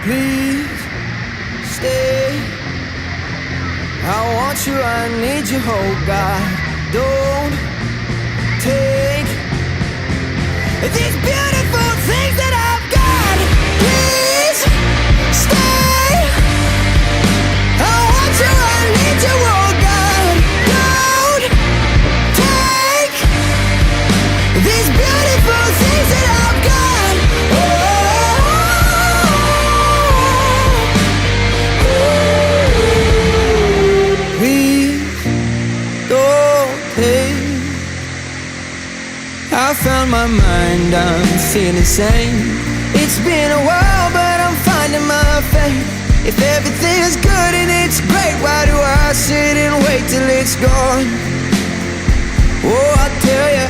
Please stay. I want you, I need you, oh God. Don't take these beautiful things that I've got. Please stay. I want you, I need you, oh God. Don't take these beautiful things that I've got. I found my mind, I'm feeling sane. It's been a while, but I'm finding my faith. If everything is good and it's great, why do I sit and wait till it's gone? Oh, I tell you